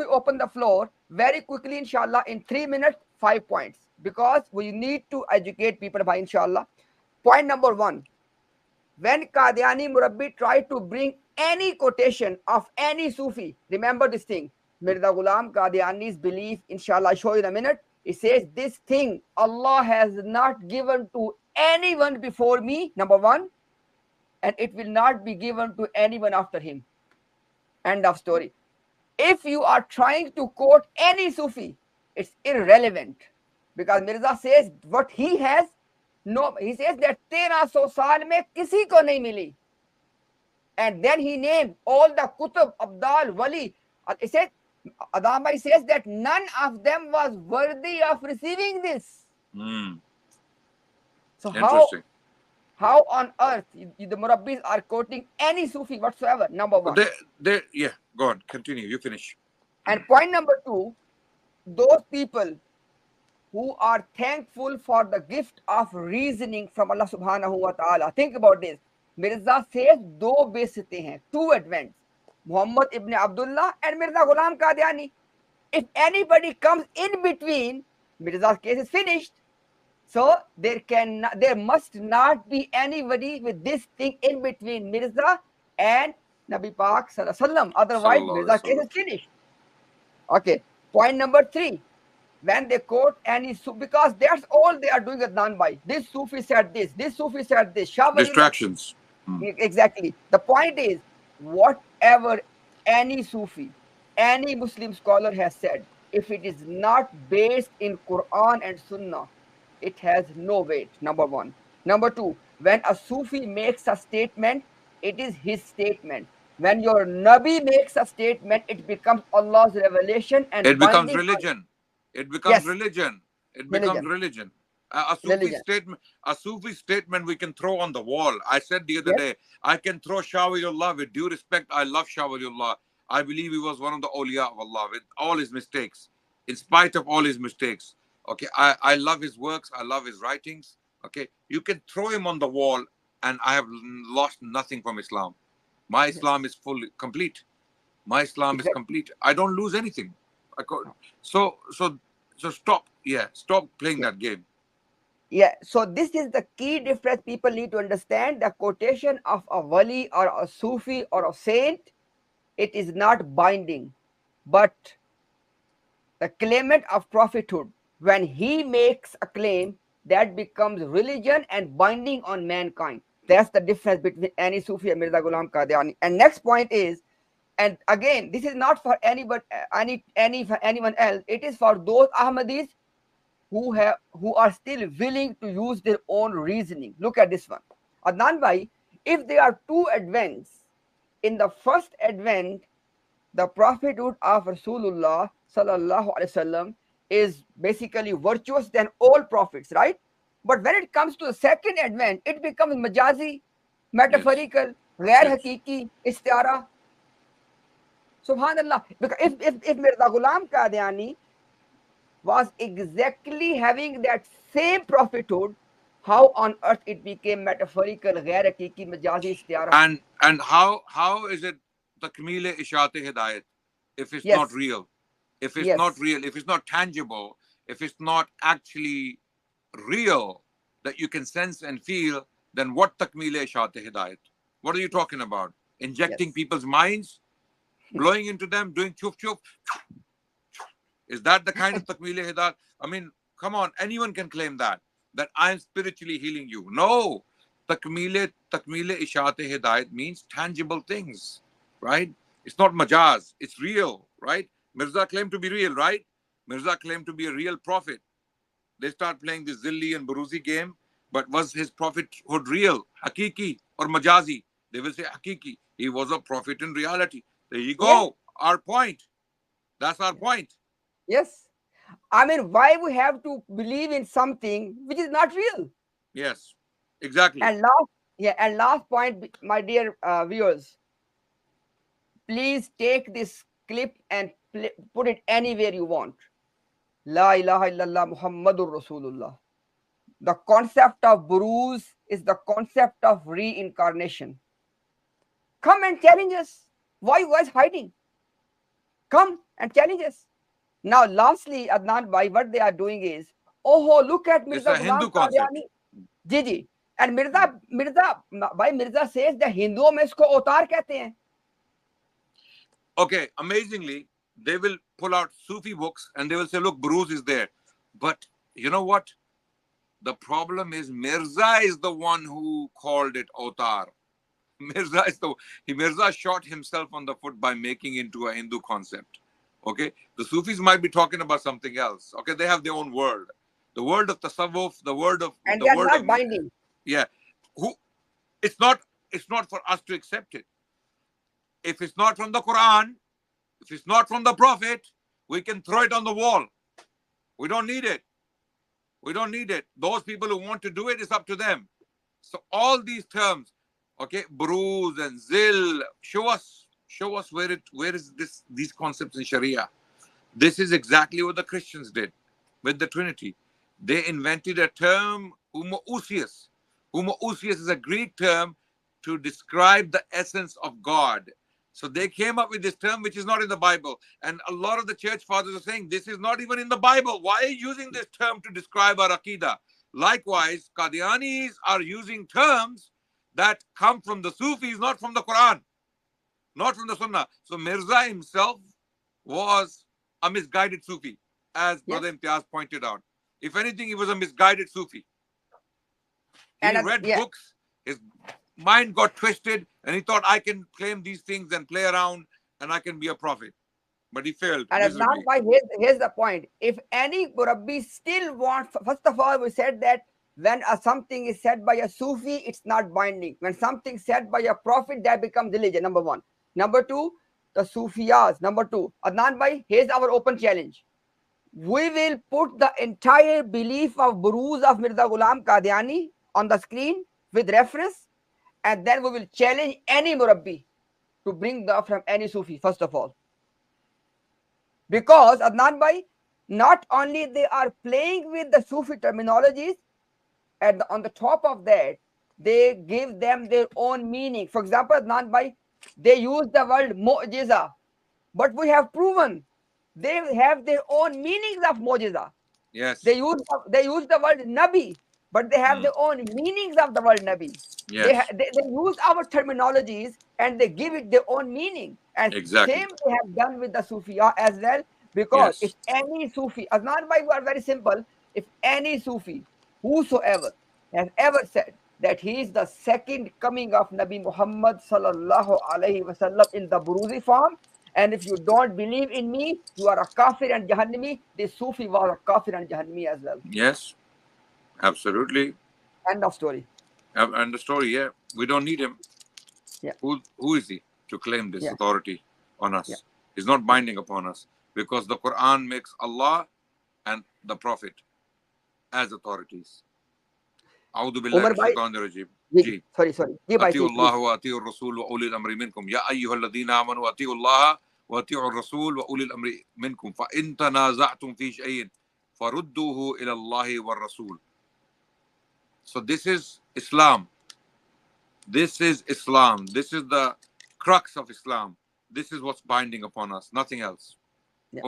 open the floor very quickly, inshallah, in 3 minutes, 5 points, because we need to educate people by inshallah. Point number 1. When Qadiani Murabbi tried to bring any quotation of any Sufi, remember this thing, Mirza Ghulam Qadiani's belief, inshallah, I'll show you in a minute. He says this thing Allah has not given to anyone before me, number 1, and it will not be given to anyone after him. End of story. If you are trying to quote any Sufi, it's irrelevant, because Mirza says what he has, no, he says that 1300 saal mein kisi ko nahi mili. And then he named all the Kutub, Abdal, Wali. He says, Adamai says that none of them was worthy of receiving this. So how on earth the Murabbis are quoting any Sufi whatsoever? Number 1. Yeah, go on, continue, you finish. And point number 2, those people who are thankful for the gift of reasoning from Allah subhanahu wa ta'ala. Think about this. Mirza says do besite hain, 2 advents, Muhammad ibn Abdullah and Mirza Ghulam Qadiani. If anybody comes in between, Mirza's case is finished. So there must not be anybody with this thing in between Mirza and Nabi Pak Sallallahu Alaihi Wasallam. Otherwise, Mirza's case is finished. Okay. Point number 3. When they quote any Sufi, because that's all they are doing at Nanbai. This Sufi said this Sufi said this. Distractions. Exactly. The point is, whatever any Sufi, any Muslim scholar has said, if it is not based in Quran and Sunnah, it has no weight, number 1. Number 2, when a Sufi makes a statement, it is his statement. When your Nabi makes a statement, it becomes Allah's revelation and it becomes religion. It becomes religion. It becomes religion. A Sufi statement we can throw on the wall. I said the other day, I can throw Shah Waliullah. With due respect, I love Shah Waliullah. I believe he was one of the awliya of Allah with all his mistakes. In spite of all his mistakes. Okay, I love his works. I love his writings. Okay, you can throw him on the wall and I have lost nothing from Islam. My Islam is fully complete. My Islam is complete. I don't lose anything. So stop. Yeah, stop playing that game. Yeah, so this is the key difference people need to understand. The quotation of a wali or a Sufi or a saint, it is not binding. But the claimant of prophethood, when he makes a claim, that becomes religion and binding on mankind. That's the difference between any Sufi and Mirza Ghulam Qadiani. And next point is, and again, this is not for anybody, anyone else. It is for those Ahmadis who are still willing to use their own reasoning. Look at this one. Adnan Bhai, if there are 2 advents, in the first advent, the prophethood of Rasulullah sallallahu alaihi wasallam is basically virtuous than all prophets, right? But when it comes to the second advent, it becomes majazi, metaphorical, ghair hakiki, istiara. Subhanallah. Because if Mirza Ghulam Qadiani was exactly having that same prophethood, how on earth it became metaphorical, ghair hakiki, majazi, istiara? And how is it takmil ishat hidayat if it's not real? If it's not real, if it's not tangible, if it's not actually real that you can sense and feel, then what takmil ishat hidayat? What are you talking about? Injecting people's minds, blowing into them, doing chuf chuf? Is that the kind of takmil hidayat? I mean, come on, anyone can claim that I'm spiritually healing you. No, takmil ishat hidayat means tangible things, right? It's not majaz, it's real, right? Mirza claimed to be real, right? Mirza claimed to be a real prophet. They start playing this Zilli and Buruzi game, but was his prophethood real, hakiki or majazi? They will say hakiki. He was a prophet in reality. There you go. Our point. That's our point. Yes. I mean, why we have to believe in something which is not real? Yes, exactly. And last point, my dear viewers, please take this clip and put it anywhere you want. La ilaha illallah Muhammadur Rasulullah. The concept of Buruz is the concept of reincarnation. Come and challenge us. Why was hiding? Come and challenges. Now, lastly, Adnan Bhai, what they are doing is, oh, look at It's Mirza a Hindu Ghulam concept. Qadiani. Ji. And Mirza भाई Mirza says the हिंदुओं में इसको अवतार कहते हैं. Okay, amazingly, they will pull out Sufi books and they will say, look, P.B.U.H is there. But you know what? The problem is Mirza is the one who called it Avatar. Mirza shot himself on the foot by making it into a Hindu concept. Okay, the Sufis might be talking about something else. Okay, they have their own world, the world of tasawwuf, And they are not binding. Yeah, who it's not for us to accept it. If it's not from the Quran, if it's not from the Prophet, we can throw it on the wall. We don't need it. We don't need it. Those people who want to do it, it's up to them. So all these terms, okay, bruise and zil, show us where is these concepts in Sharia. This is exactly what the Christians did with the Trinity. They invented a term, homoousios. Homoousios is a Greek term to describe the essence of God. So they came up with this term which is not in the Bible. And a lot of the church fathers are saying this is not even in the Bible. Why are you using this term to describe our Aqidah? Likewise, Qadianis are using terms that come from the Sufis, not from the Quran, not from the Sunnah. So Mirza himself was a misguided Sufi, as Brother Imtiaz pointed out. If anything, he was a misguided Sufi. He read books, his mind got twisted, and he thought, I can claim these things and play around, and I can be a prophet. But he failed. And now, here's the point. If any Murabbi still wants, first of all, we said that when something is said by a Sufi, it's not binding. When something is said by a prophet, that becomes religion, number one. Number two, the Sufiyas. Number two, Adnan Bhai, here's our open challenge. We will put the entire belief of P.B.U.H of Mirza Ghulam Qadiani on the screen with reference, and then we will challenge any Murabbi to bring from any Sufi, first of all. Because Adnan Bhai, not only they are playing with the Sufi terminologies, and on the top of that, they give them their own meaning. For example, Adnan Bhai, they use the word mu'jiza, but we have proven they have their own meanings of mu'jiza. Yes. They use the word nabi, but they have their own meanings of the word nabi. Yes. They use our terminologies and they give it their own meaning. And same they have done with the Sufiya as well. Because if any Sufi, Adnan Bhai, we are very simple. If any Sufi, whosoever, has ever said that he is the second coming of Nabi Muhammad sallallahu alaihi wasallam in the Buruzi form, and if you don't believe in me, you are a kafir and jahannami. This Sufi was a kafir and jahannami as well. Yes, absolutely. End of story. End of story, yeah. We don't need him. Yeah. Who is he to claim this authority on us? Yeah. He's not binding upon us because the Quran makes Allah and the Prophet as authorities. أعوذ بالله من الشيطان الرجيم. Sorry. أطيعوا الله وأطيعوا الرسول وأولي الأمر منكم يا أيها الذين آمنوا أطيعوا الله وأطيعوا الرسول وأولي الأمر منكم فإن تنازعتم في شيء فردوه إلى الله والرسول. So this is Islam. This is Islam. This is the crux of Islam. This is what's binding upon us, nothing else.